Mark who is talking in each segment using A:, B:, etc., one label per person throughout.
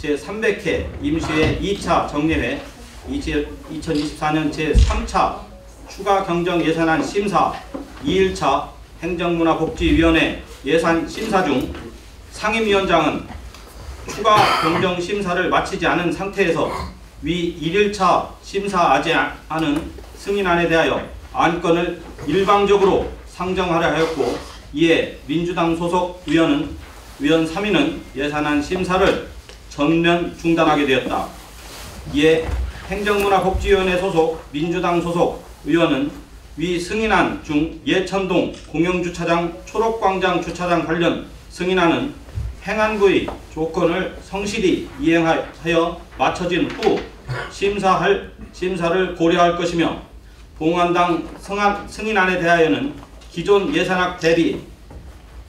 A: 제300회 임시회 2차 정례회 2024년 제3차 추가 경정 예산안 심사 2일차 행정문화복지위원회 예산 심사 중 상임위원장은 추가 경정 심사를 마치지 않은 상태에서 위 1일차 심사하지 않은 승인안에 대하여 안건을 일방적으로 상정하려 하였고, 이에 민주당 소속 위원 3인은 예산안 심사를 전면 중단하게 되었다. 이에 행정문화복지위원회 소속 민주당 소속 의원은 위 승인안 중 예천동 공영주차장 초록광장 주차장 관련 승인안은 행안부의 조건을 성실히 이행하여 마쳐진 후 심사를 고려할 것이며, 봉안당 승인안에 대하여는 기존 예산액 대비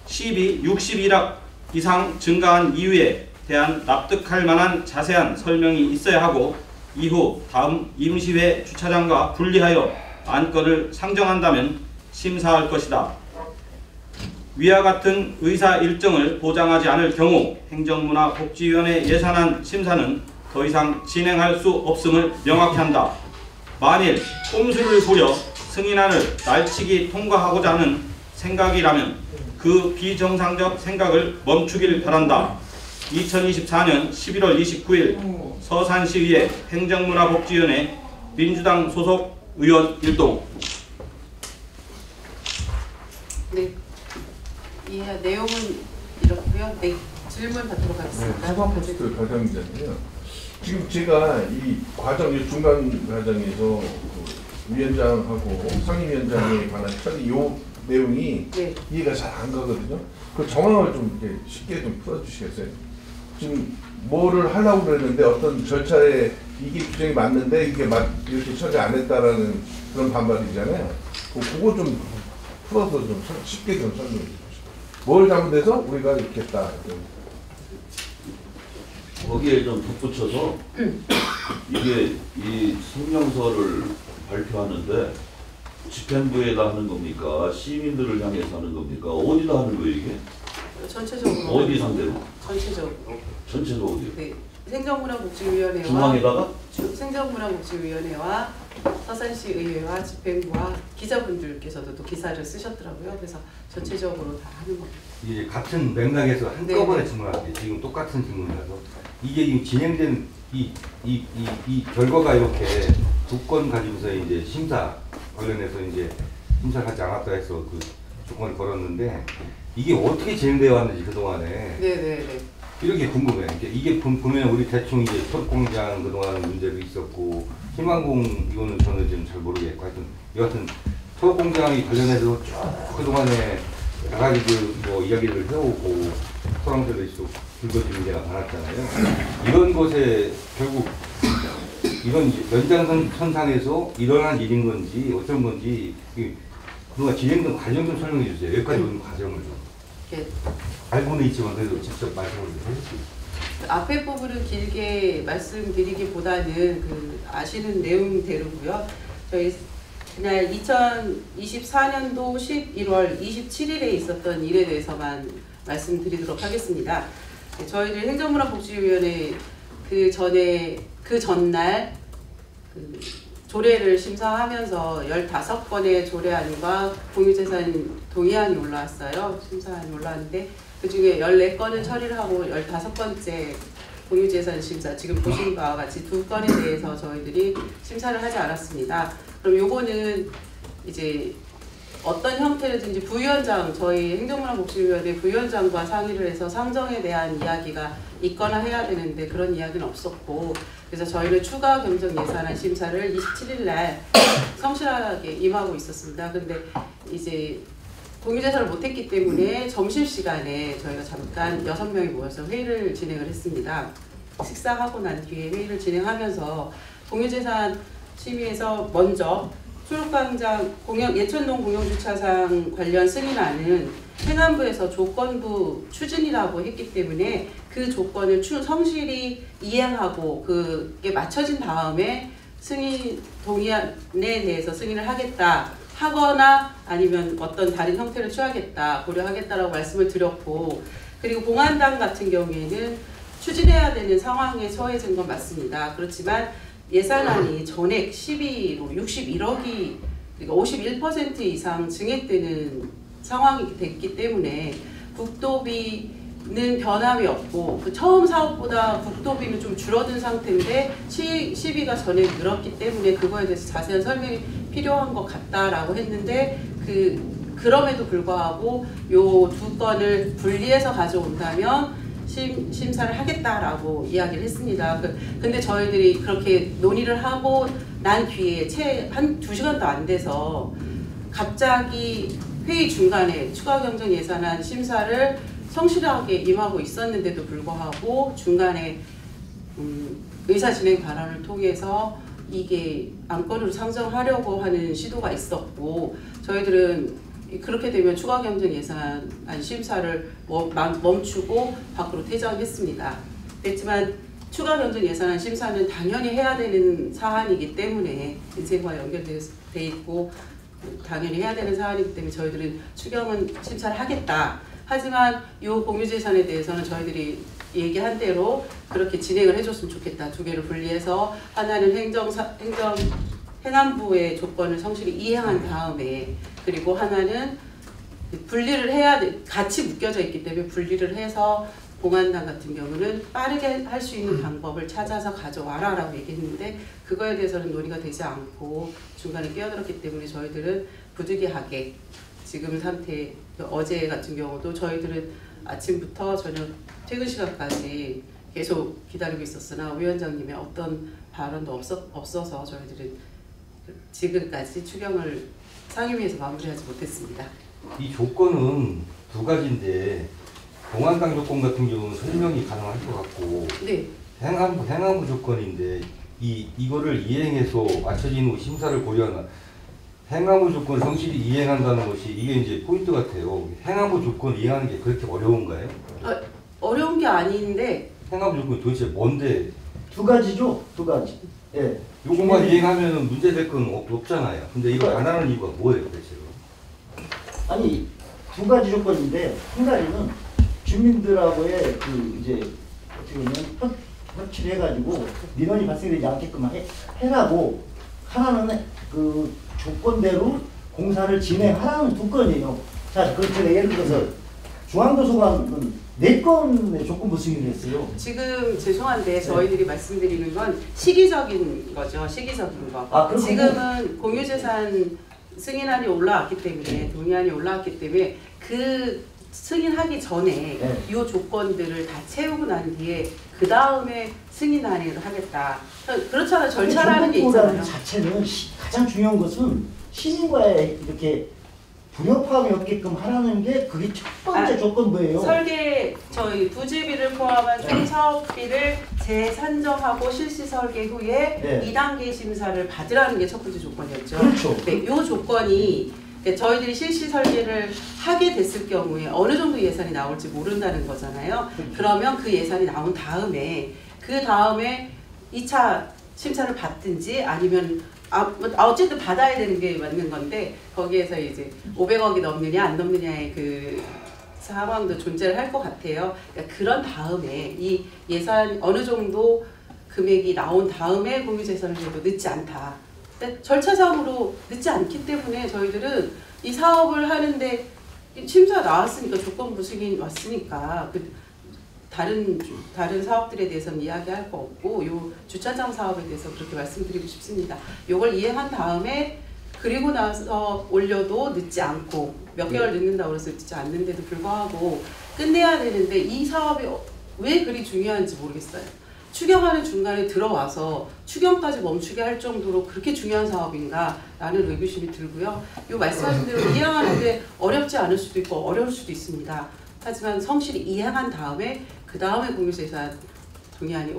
A: 61억 이상 증가한 이유에 대한 납득할 만한 자세한 설명이 있어야 하고, 이후 다음 임시회 주차장과 분리하여 안건을 상정한다면 심사할 것이다. 위와 같은 의사 일정을 보장하지 않을 경우 행정문화복지위원회 예산안 심사는 더 이상 진행할 수 없음을 명확히 한다. 만일 꼼수를 부려 승인안을 날치기 통과하고자 하는 생각이라면 그 비정상적 생각을 멈추길 바란다. 2024년 11월 29일 서산시의회 행정문화복지위원회 민주당 소속 의원 일동.
B: 네, 이 내용은 이렇고요. 네, 질문 받도록 하겠습니다.
C: 사법 포스트 과정이잖아요. 지금 제가 이 과정, 중간 과정에서 그 위원장하고 상임위원장에 관한 처리 요 내용이
B: 네.
C: 이해가 잘 안 가거든요. 그 정황을 좀 이렇게 쉽게 좀 풀어주시겠어요? 지금 뭐를 하려고 그랬는데 어떤 절차에 이게 규정이 맞는데 이게 이렇게 처리 안 했다라는 그런 반발이잖아요. 그거 좀 풀어서 좀 쉽게 좀 설명해 주십시오. 뭘 잘못해서 우리가 이렇게 했다.
D: 거기에 좀 덧붙여서 이게 이 성명서를 발표하는데 집행부에다 하는 겁니까? 시민들을 향해서 하는 겁니까? 어디다 하는 거예요 이게?
B: 전체적으로.
D: 어디 상대로?
B: 전체적으로.
D: 전체도 어디요?
B: 네, 행정문화복지위원회와
D: 중앙에다가?
B: 행정문화복지위원회와 서산시 의회와 집행부와 기자분들께서도 또 기사를 쓰셨더라고요. 그래서 전체적으로 다 하는 겁니다.
E: 이제 같은 맥락에서 한꺼번에 질문할게요. 지금 똑같은 질문이라서 이게 지금 진행된 이 결과가 이렇게 두 건 가지고서 이제 심사 관련해서 이제 심사를 하지 않았다 해서 그 조건을 걸었는데 이게 어떻게 진행되어 왔는지 그동안에
B: 네네네.
E: 이렇게 궁금해요. 이게 보면 우리 대충 이제 초록공장 그동안 문제도 있었고 희망공 이거는 저는 지금 잘 모르겠고 하여튼 여하튼 초록공장이 관련해서 쭉 그동안에 여러 가지 뭐 이야기를 해오고 토론들도 있고 불거진 문제가 많았잖아요. 이런 것에 결국 이런 연장선상에서 일어난 일인 건지 어떤 건지 그동안 진행된 과정 좀 설명해 주세요. 여기까지 온 과정을 좀.
B: 네.
E: 알고는 있지만 그래도 직접 말씀을 해주세요.
B: 앞에 부분은 길게 말씀드리기보다는 그 아시는 내용대로고요. 저희 그날 2024년도 11월 27일에 있었던 일에 대해서만 말씀드리도록 하겠습니다. 저희들 행정문화복지위원회 그 전날 그 조례를 심사하면서 15건의 조례안과 공유재산 동의안이 올라왔어요. 심사안이 올라왔는데 그중에 14건을 처리를 하고 15번째 공유재산 심사, 지금 보시는 바와 같이 2건에 대해서 저희들이 심사를 하지 않았습니다. 그럼 요거는 이제 어떤 형태로든지 부위원장, 저희 행정문화복지위원회 부위원장과 상의를 해서 상정에 대한 이야기가 있거나 해야 되는데 그런 이야기는 없었고, 그래서 저희는 추가 경정 예산안 심사를 27일 날 성실하게 임하고 있었습니다. 근데 이제 공유재산을 못했기 때문에 점심시간에 저희가 잠깐 6명이 모여서 회의를 진행을 했습니다. 식사하고 난 뒤에 회의를 진행하면서 공유재산 심의에서 먼저 초록광장 예천동 공영주차장 관련 승인안은 행안부에서 조건부 추진이라고 했기 때문에 그 조건을 성실히 이행하고 그게 맞춰진 다음에 승인 동의안에 대해서 승인을 하거나 아니면 어떤 다른 형태를 취하겠다, 고려하겠다라고 말씀을 드렸고, 그리고 봉안당 같은 경우에는 추진해야 되는 상황에 처해진 건 맞습니다. 그렇지만 예산안이 전액 12로 61억이 그러니까 51% 이상 증액되는 상황이 됐기 때문에 국도비는 변함이 없고 그 처음 사업보다 국도비는 좀 줄어든 상태인데 시비가 전액 늘었기 때문에 그거에 대해서 자세한 설명이 필요한 것 같다라고 했는데 그럼에도 불구하고 요 두 건을 분리해서 가져온다면 심사를 하겠다라고 이야기를 했습니다. 근데 저희들이 그렇게 논의를 하고 난 뒤에 채 한 2시간도 안 돼서 갑자기 회의 중간에 추가 경정 예산안 심사를 성실하게 임하고 있었는데도 불구하고 중간에 의사 진행 발언을 통해서 이게 안건으로 상정하려고 하는 시도가 있었고 저희들은 그렇게 되면 추가 경정 예산안 심사를 멈추고 밖으로 퇴장했습니다. 그렇지만 추가 경정 예산안 심사는 당연히 해야 되는 사안이기 때문에 인생과 연결되어 있고 당연히 해야 되는 사안이기 때문에 저희들은 추경은 심사를 하겠다. 하지만 이 공유재산에 대해서는 저희들이 얘기한 대로 그렇게 진행을 해줬으면 좋겠다. 두 개를 분리해서 하나는 행안부의 조건을 성실히 이행한 다음에 그리고 하나는 분리를 해야 돼. 같이 묶여져 있기 때문에 분리를 해서 공안당 같은 경우는 빠르게 할 수 있는 방법을 찾아서 가져와라 라고 얘기했는데 그거에 대해서는 논의가 되지 않고 중간에 끼어들었기 때문에 저희들은 부득이하게 지금 상태 어제 같은 경우도 저희들은 아침부터 저녁 퇴근 시간까지 계속 기다리고 있었으나 위원장님의 어떤 발언도 없어서 저희들은 지금까지 추경을 상임위에서 마무리하지 못했습니다.
E: 이 조건은 두 가지인데 공안당 조건 같은 경우는 설명이 가능할 것 같고
B: 네.
E: 행안부 조건인데 이거를 이행해서 맞춰진 후 심사를 고려하나 행안부 조건을 성실히 이행한다는 것이 이게 이제 포인트 같아요. 행안부 조건 이행하는 게 그렇게 어려운가요?
B: 어려운 게 아닌데
E: 행안부 조건이 도대체 뭔데?
F: 두 가지죠, 두 가지. 예.
E: 요것만 이행하면 문제될 건 없잖아요. 근데 이거 안 하는 이유가 뭐예요, 대체로?
F: 아니 두 가지 조건인데 한 가지는 주민들하고의 이제 어떻게 보면 협치를 해가지고 민원이 발생되지 않게끔 해라고 하나는 그 조건대로 공사를 진행하라는 두 건이에요. 자, 그렇죠. 예를 들어서 중앙도서관은 4건의 조건부 승인을 했어요.
B: 지금 죄송한데 저희들이 말씀드리는 건 시기적인 거죠. 시기적인 거.
F: 아,
B: 지금은 공유재산 승인안이 올라왔기 때문에 동의안이 올라왔기 때문에 그 승인하기 전에
F: 네.
B: 이 조건들을 다 채우고 난 뒤에 그 다음에 승인안을 하겠다. 그렇잖아요. 절차라는 게 있잖아요.
F: 자체는 가장 중요한 것은 시민과의 이렇게 불협화음이 없게끔 하라는 게 그게 첫 번째 조건부예요.
B: 설계 저희 부지비를 포함한 총 사업비를 재산정하고 실시 설계 후에
F: 네.
B: 2단계 심사를 받으라는 게 첫 번째 조건이었죠.
F: 그렇죠.
B: 네, 이 조건이 저희들이 실시 설계를 하게 됐을 경우에 어느 정도 예산이 나올지 모른다는 거잖아요. 그러면 그 예산이 나온 다음에 그 다음에 2차 심사를 받든지 아니면 어쨌든 받아야 되는 게 맞는 건데 거기에서 이제 500억이 넘느냐 안 넘느냐의 그 상황도 존재를 할 것 같아요. 그러니까 그런 다음에 이 예산 어느 정도 금액이 나온 다음에 공유재산을 해도 늦지 않다. 절차상으로 늦지 않기 때문에 저희들은 이 사업을 하는데 심사 나왔으니까 조건부 승인 왔으니까 다른 사업들에 대해서는 이야기할 거 없고 요 주차장 사업에 대해서 그렇게 말씀드리고 싶습니다. 요걸 이행한 다음에 그리고 나서 올려도 늦지 않고 몇 개월 늦는다고 해서 늦지 않는데도 불구하고 끝내야 되는데 이 사업이 왜 그리 중요한지 모르겠어요. 추경하는 중간에 들어와서 추경까지 멈추게 할 정도로 그렇게 중요한 사업인가 라는 의구심이 들고요. 요 말씀하신 대로 이행하는데 어렵지 않을 수도 있고 어려울 수도 있습니다. 하지만 성실히 이행한 다음에 그 다음에 공유재산 동의안이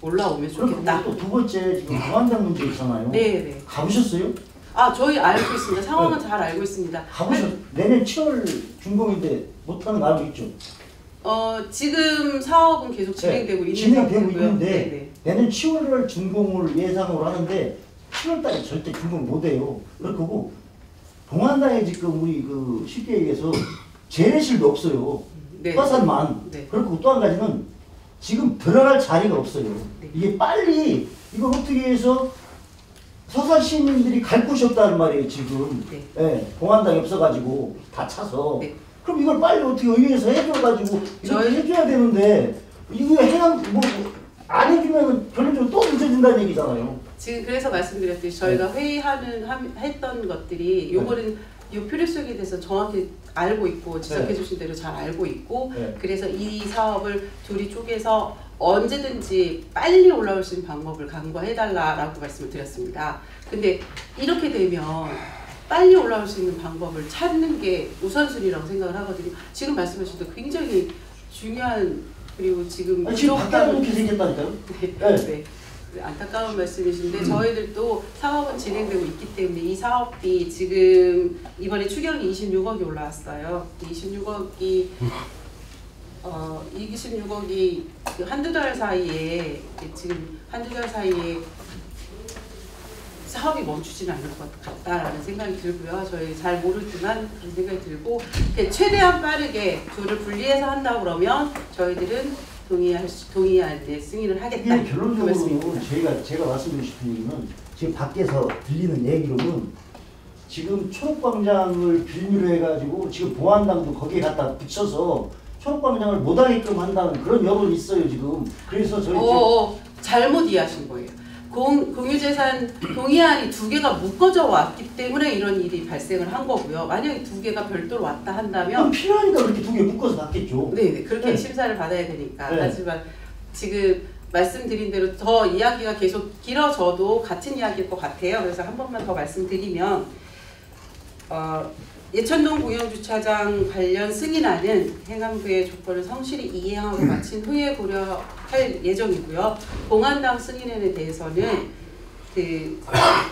B: 올라오면 좋겠다.
F: 또 두 번째 지금 공안당 문제 있잖아요.
B: 네.
F: 가보셨어요?
B: 저희 알고 있습니다. 상황은 잘 알고 있습니다.
F: 내년 7월 준공인데 못하는 거 알고 있죠?
B: 지금 사업은 계속 진행되고 있는
F: 진행되고
B: 상태고요.
F: 있는데
B: 네네.
F: 내년 7월 준공을 예상으로 하는데 7월달에 절대 준공 못해요. 그리고 공안당에 지금 우리 쉽게 얘기해서 재래실도 없어요.
B: 네.
F: 화산만.
B: 네.
F: 그리고 또 한 가지는 지금 들어갈 자리가 없어요.
B: 네.
F: 이게 빨리 이걸 어떻게 해서 서산 시민들이 갈 곳이 없다는 말이에요 지금.
B: 네.
F: 예, 공안당이 없어가지고 다 차서.
B: 네.
F: 그럼 이걸 빨리 어떻게 의회에서 해줘가지고 이렇게 해줘야 되는데 이거 안 해주면 결론적으로 또 늦어진다는 얘기잖아요.
B: 지금 그래서 말씀드렸듯이 저희가 했던 것들이 요거는 요 필요성에 대해서 정확히 알고 있고 지적해 주신 대로 잘 알고 있고
F: 네.
B: 그래서 이 사업을 둘이 쪼개서 언제든지 빨리 올라올 수 있는 방법을 강구해달라고 말씀을 드렸습니다. 근데 이렇게 되면 빨리 올라올 수 있는 방법을 찾는 게 우선순위라고 생각을 하거든요. 지금 말씀하신 대로 굉장히 중요한 그리고 지금
F: 지금 밖에 놓게 생겼다니까요.
B: 네. 안타까운 말씀이신데 저희들도 사업은 진행되고 있기 때문에 이 사업비 지금 이번에 추경이 26억이 올라왔어요. 26억이 26억이 한두 달 사이에 지금 한두 달 사이에 사업이 멈추지는 않을 것 같다라는 생각이 들고요. 저희 잘 모르지만 그런 생각이 들고 최대한 빠르게 둘을 분리해서 한다고 그러면 저희들은 동의안에 승인을 하겠다.
F: 이게 결론적으로 제가 말씀드리고 싶은 얘기는 지금 밖에서 들리는 얘기로는 지금 초록광장을 빌미로 해가지고 지금 보안당도 거기에 갖다 붙여서 초록광장을 못하게끔 한다는 그런 여론이 있어요 지금. 그래서 저희
B: 잘못 이해하신 거예요. 공유재산 동의안이 두 개가 묶어져 왔기 때문에 이런 일이 발생을 한 거고요. 만약에 두 개가 별도로 왔다 한다면
F: 필요하니까 그렇게 두 개 묶어서 받겠죠.
B: 네, 그렇게
F: 네.
B: 심사를 받아야 되니까.
F: 네.
B: 하지만 지금 말씀드린 대로 더 이야기가 계속 길어져도 같은 이야기일 것 같아요. 그래서 한 번만 더 말씀드리면 예천동 공영주차장 관련 승인안은 행안부의 조건을 성실히 이행하고 마친 후에 고려할 예정이고요. 공안당 승인안에 대해서는 그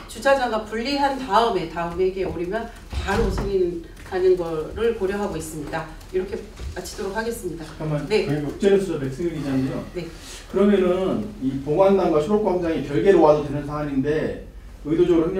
B: 주차장과 분리한 다음에 회기에 오르면 바로 승인하는 거를 고려하고 있습니다. 이렇게 마치도록 하겠습니다.
G: 잠깐만,
B: 네.
G: 국제뉴스 백승일 기자님요.
B: 네.
G: 그러면은 이 봉안당과 초록광장이 별개로 와도 되는 사안인데 의도적으로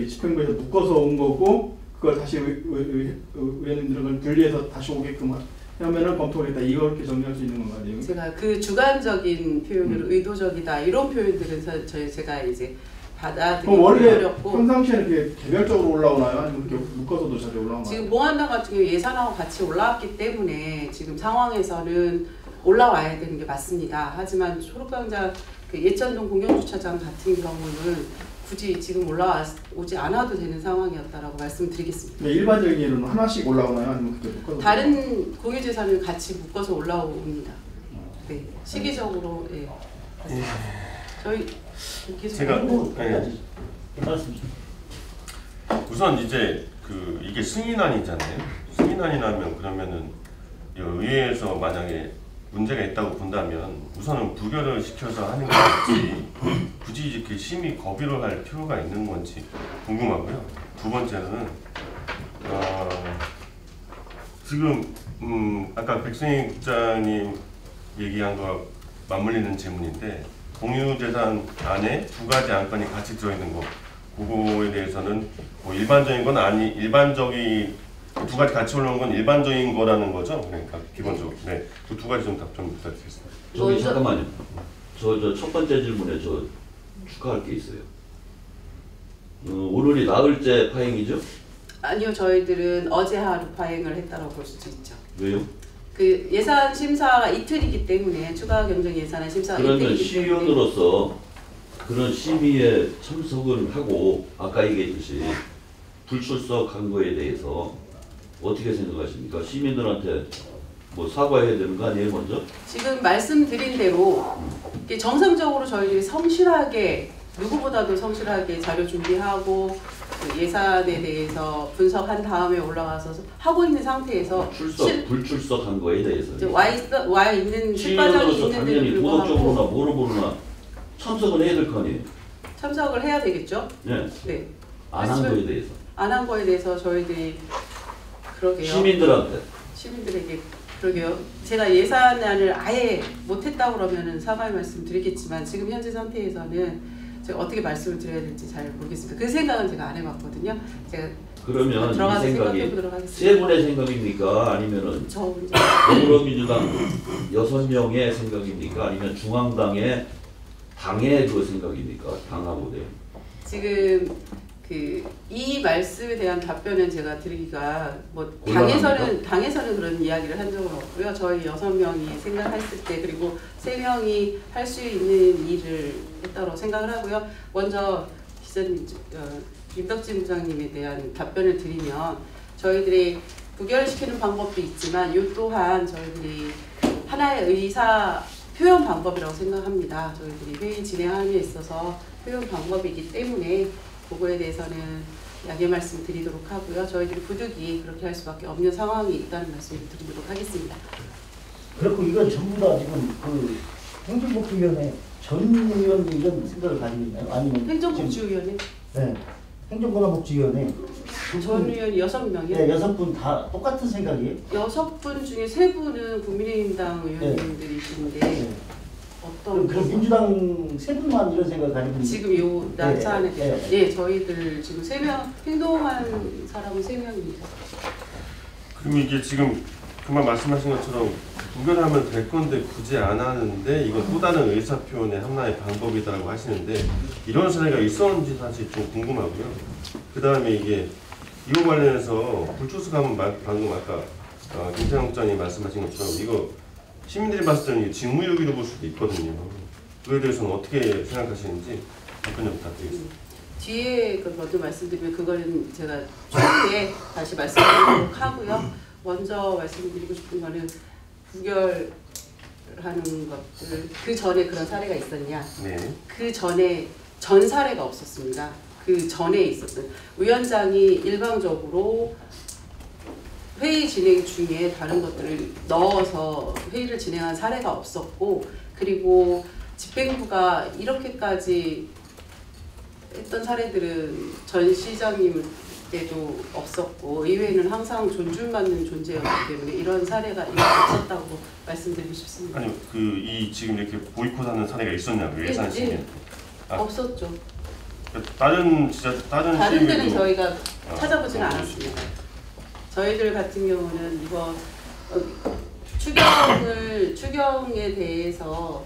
G: 집행부에서 묶어서 온 거고 그걸 다시 의원님들은 분리해서 다시 오게끔 하면은 검토를 했다. 이렇게 정리할 수 있는 건가요?
B: 제가 그 주관적인 표현으로 의도적이다 이런 표현들은 제가 이제 받아들이기
G: 원래
B: 어렵고
G: 평상시에는 이렇게 개별적으로 올라오나요? 아니면 이렇게 묶어서도 자주 올라오나요?
B: 지금 봉안당 같은 경우 예산하고 같이 올라왔기 때문에 지금 상황에서는 올라와야 되는 게 맞습니다. 하지만 초록광장 그 예천동 공영주차장 같은 경우는 굳이 지금 올라오지 않아도 되는 상황이었다라고 말씀드리겠습니다.
G: 네, 일반적인 예로는 하나씩 올라오나요? 아니면 그렇게 묶어서?
B: 다른 공유재산을 같이 묶어서 올라옵니다. 네, 시기적으로 예. 저희 계속
H: 제가
F: 괜찮습니다.
H: 우선 이제 이게 승인안이잖아요. 승인안이라면 그러면은 의회에서 만약에 문제가 있다고 본다면 우선은 부결을 시켜서 하는 게 맞지 굳이 이렇게 심의 거부를 할 필요가 있는 건지 궁금하고요. 두 번째는 지금 아까 백승희 국장님 얘기한 거와 맞물리는 질문인데 공유재산 안에 두 가지 안건이 같이 들어있는 거 그거에 대해서는 뭐 일반적인 건 두 가지 같이 올라온 건 일반적인 거라는 거죠? 그러니까 기본적으로. 네. 그 두 가지 좀 답변 부탁드리겠습니다.
D: 저기 잠깐만요. 저 첫 번째 질문에 저 추가할 게 있어요. 오늘이 나흘째 파행이죠?
B: 아니요, 저희들은 어제 하루 파행을 했다고 볼 수도 있죠.
D: 왜요?
B: 그 예산 심사가 이틀이기 때문에 추가 경정 예산안 심사가
D: 그러면
B: 이틀이기 때문에
D: 시의원으로서 그런 심의에 참석을 하고 아까 얘기했듯이 불출석한 거에 대해서 어떻게 생각하십니까? 시민들한테 뭐 사과해야 되는 거 아니에요, 먼저?
B: 지금 말씀드린 대로 정상적으로 저희들이 성실하게 누구보다도 성실하게 자료 준비하고 그 예산에 대해서 분석한 다음에 올라가서 하고 있는 상태에서
D: 불출석한 거에 대해서
B: 와 있는 특과장이
D: 시의원으로서
B: 있는데도
D: 당연히
B: 불구하고
D: 도덕적으로나 뭐로 보느나 참석은 해야 될 거 아니에요?
B: 참석을 해야 되겠죠?
D: 네.
B: 네.
D: 안 한 거에 대해서.
B: 안 한 거에 대해서 저희들이 그러게요. 시민들에게 그러게요. 제가 예산안을 아예 못했다고 그러면은 사과의 말씀 드리겠지만 지금 현재 상태에서는 제가 어떻게 말씀을 드려야 될지 잘 모르겠습니다. 그 생각은 제가 안 해봤거든요. 제가
D: 그러면 이
B: 들어가서
D: 생각이
B: 생각해보도록 하겠습니다.
D: 세 분의 생각입니까? 아니면은
B: 저 문제.
D: 더불어민주당 6명의 생각입니까? 아니면 중앙당의 당의 그 생각입니까? 당하고 대.
B: 지금 이 말씀에 대한 답변은 제가 드리기가 뭐
D: 곤란합니까?
B: 당에서는 그런 이야기를 한 적은 없고요. 저희 6명이 생각했을 때 그리고 3명이 할 수 있는 일을 했다고 생각을 하고요. 먼저 기자님 김덕진 부장님에 대한 답변을 드리면 저희들이 부결시키는 방법도 있지만 이 또한 저희들이 하나의 의사 표현 방법이라고 생각합니다. 저희들이 회의 진행함에 있어서 표현 방법이기 때문에 그거에 대해서는 양해 말씀 드리도록 하고요. 저희들이 부득이 그렇게 할 수밖에 없는 상황이 있다는 말씀을 드리도록 하겠습니다.
F: 그렇고 이건 전부 다 지금 그 행정복지위원회 전 의원도 이런 생각을 가지고 있나요? 아니면
B: 행정복지위원회
F: 네, 행정권한복지위원회
B: 전 의원이 6명이요?
F: 네, 6분 다 똑같은 생각이에요?
B: 6분 중에 3분은 국민의힘당 의원님들이신데
F: 네.
B: 어떤
F: 그럼 민주당 3분만 이런 생각을 가지고 있는
B: 지금 요 난차안에
F: 네,
B: 대해서
F: 네.
B: 예, 저희들 지금 3명 행동한 사람은 3명입니다.
H: 그럼 이게 지금 그만 말씀하신 것처럼 부결하면 될 건데 굳이 안 하는데 이건 또 다른 의사표현의 하나의 방법이라고 하시는데 이런 사례가 있었는지 사실 좀 궁금하고요. 그 다음에 이게 이거 관련해서 불출석하면 방금 아까 김태형 국장님 말씀하신 것처럼 이거 시민들이 봤을 때는 직무유기로 볼 수도 있거든요. 그에 대해서는 어떻게 생각하시는지 답변 부탁드리겠습니다.
B: 뒤에 먼저 말씀드리면 그거는 제가 추후에 다시 말씀드리도록 하고요. 먼저 말씀드리고 싶은 거는 부결하는 것들 그 전에 그런 사례가 있었냐?
H: 네.
B: 그 전에 전 사례가 없었습니다. 그 전에 있었던 위원장이 일방적으로 회의 진행 중에 다른 것들을 넣어서 회의를 진행한 사례가 없었고 그리고 집행부가 이렇게까지 했던 사례들은 전 시장님 때도 없었고 의회는 항상 존중받는 존재였기 때문에 이런 사례가 없었다고 말씀드리고 싶습니다.
H: 아니 이 지금 이렇게 보이콧하는 사례가 있었냐고요 예산심에?
B: 네. 없었죠.
H: 다른
B: 다른 데는
H: 시민들도-
B: 저희가 찾아보지는 않았습니다. 저희들 같은 경우는 이거 추경에 대해서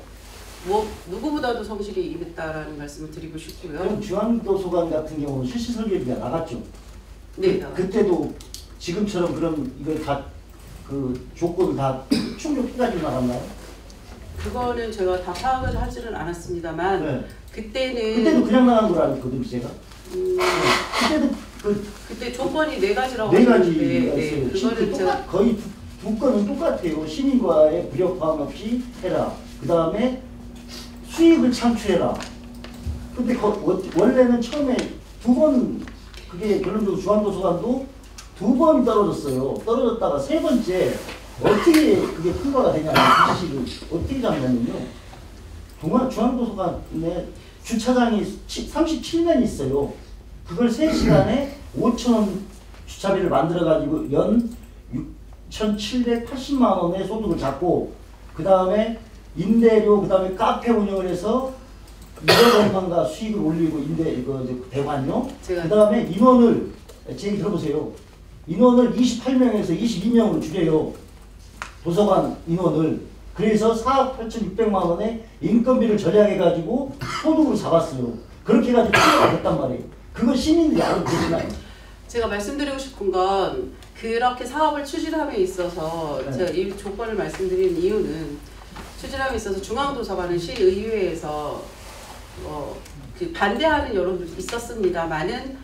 B: 뭐 누구보다도 성실히 임했다라는 말씀을 드리고 싶고요.
F: 그럼 중앙도서관 같은 경우는 실시 설계비가 나갔죠?
B: 네.
F: 그때도 지금처럼 그런 이걸 다 그 조건을 다 충족해가지고 나갔나요?
B: 그거는 제가 다 파악을 하지는 않았습니다만
F: 네.
B: 그때는
F: 그때도 그냥 나간 걸 알거든요, 제가. 그때도
B: 그때 조건이 4가지라고
F: 네 가지
B: 네, 그거는 제가
F: 거의 두 건은 똑같아요. 시민과의 불협화음 없이 해라. 그 다음에 수익을 창출해라. 근데 원래는 처음에 2번 그게 결론적으로 중앙도서관도 2번 떨어졌어요. 떨어졌다가 3번째 어떻게 그게 통과가 되냐면 그 지식을 어떻게 잡냐면요. 중앙도서관에 주차장이 37년이 있어요. 그걸 3시간에 5,000원 주차비를 만들어가지고 연 6,780만 원의 소득을 잡고 그 다음에 임대료 그 다음에 카페 운영을 해서 1억 원만가 수익을 올리고 대관료 그 다음에 인원을 제 얘기 들어보세요. 인원을 28명에서 22명으로 줄여요. 도서관 인원을. 그래서 4억 8,600만 원의 인건비를 절약해가지고 소득을 잡았어요. 그렇게 해가지고 통과가 됐단 말이에요. 그거 시민들이 알아도 되시나요?
B: 제가 말씀드리고 싶은 건 그렇게 사업을 추진함에 있어서
F: 네.
B: 제가 이 조건을 말씀드리는 이유는 추진함에 있어서 중앙도서관은 시의회에서 그 반대하는 여론도 있었습니다만은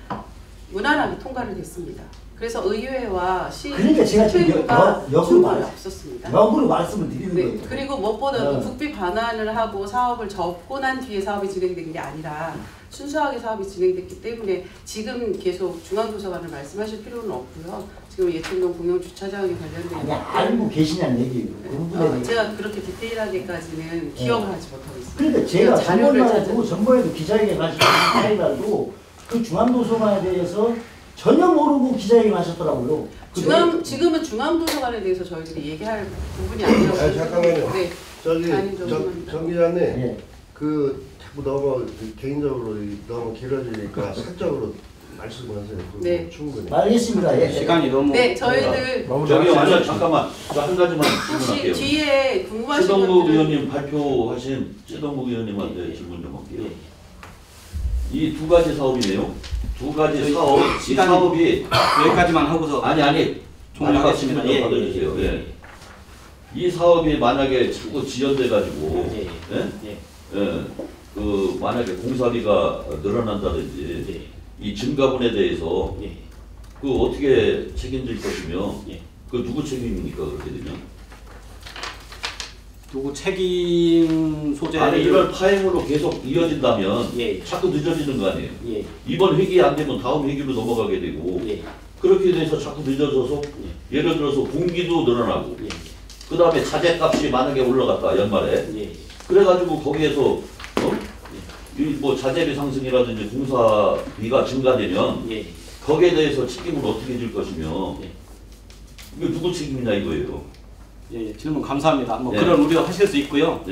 B: 무난하게 통과를 됐습니다. 그래서 의회와
F: 그러니까 제가 지금
B: 충돌이 없었습니다.
F: 역으로 말씀을 드리는
B: 네,
F: 거예요.
B: 그리고 무엇보다도
F: 네.
B: 국비 반환을 하고 사업을 접고 난 뒤에 사업이 진행된 게 아니라 순수하게 사업이 진행됐기 때문에 지금 계속 중앙도서관을 말씀하실 필요는 없고요. 지금 예천동 공영주차장에 관련된
F: 아니 알고 계시냐는 얘기예요. 그 부분에 대해서.
B: 제가 그렇게 디테일하게까지는 기억을 하지 못하고 있습니다.
F: 그러니까 제가
B: 자료를
F: 전번에도 전번에도 기자회견 하시고 그 중앙도서관에 대해서 전혀 모르고 기자회견 하셨더라고요.
B: 지금은 중앙도서관에 대해서 저희들이 얘기할 부분이 아니라고.
I: 아니, 잠깐만요.
B: 네.
I: 저기 정 기자님
F: 예.
I: 그 자꾸 너무 개인적으로 너무 길어지니까 사적으로 말씀하세요.
B: 네.
I: 충분히.
F: 알겠습니다. 예.
A: 시간이 너무
B: 네, 저희들
D: 저기 완전 잠깐만 저 한 가지만
B: 혹시
D: 질문할게요.
B: 뒤에 궁금하신
D: 최동국
B: 것들은
D: 의원님 발표하신 최동국 의원님한테 질문 좀 할게요. 이 두 가지 사업이네요. 두 가지 사업, 이
A: 시간이
D: 사업이
A: 여기까지만 하고서
D: 아니
A: 종료하겠습니다.
D: 좀 받아주세요. 예. 이 사업이 만약에 자꾸 지연돼 가지고 그 만약에 공사비가 늘어난다든지 이 증가분에 대해서 그 어떻게 책임질 것이며 그 누구 책임입니까 그렇게 되면?
A: 누구 책임 소재를
D: 아니 이런 파행으로 계속 이어진다면 자꾸 늦어지는 거 아니에요? 이번 회기 안 되면 다음 회기로 넘어가게 되고 그렇게 돼서 자꾸 늦어져서 예를 들어서 공기도 늘어나고 그 다음에 자재값이 만약에 올라갔다 연말에 그래가지고 거기에서 이 뭐 자재비 상승이라든지 공사비가 증가되면 거기에 대해서 책임을 어떻게 질 것이며 이거 누구 책임이냐 이거예요.
A: 예, 질문 감사합니다. 뭐
D: 네.
A: 그런 우려 하실 수 있고요.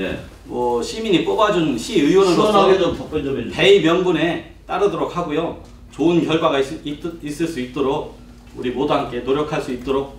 A: 뭐 시민이 뽑아준 시의원으로서
D: 시원하게 좀 답변 좀 해주세요.
A: 대의 명분에 따르도록 하고요. 좋은 결과가 있을 수 있도록 우리 모두 함께 노력할 수 있도록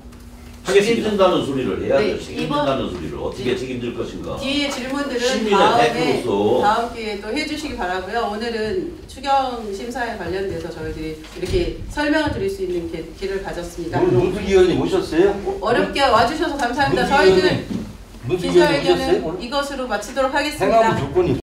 A: 하겠습니다.
D: 책임진다는 소리를 해야죠.
B: 네,
D: 책임진다는 소리를 어떻게 책임질 것인가.
B: 뒤에 질문들은
D: 시민의
B: 다음에
D: 대표로서
B: 다음 기회에 또 해주시기 바라고요. 오늘은 추경 심사에 관련돼서 저희들이 이렇게 설명을 드릴 수 있는 기회를 가졌습니다.
E: 문수기 의원님 오셨어요?
B: 어렵게 와주셔서 감사합니다.
E: 문수기
B: 저희들은
E: 의원님, 문수기 의원님 오셨어요?
B: 기자회견은 이것으로 마치도록 하겠습니다.
E: 행안부 조건이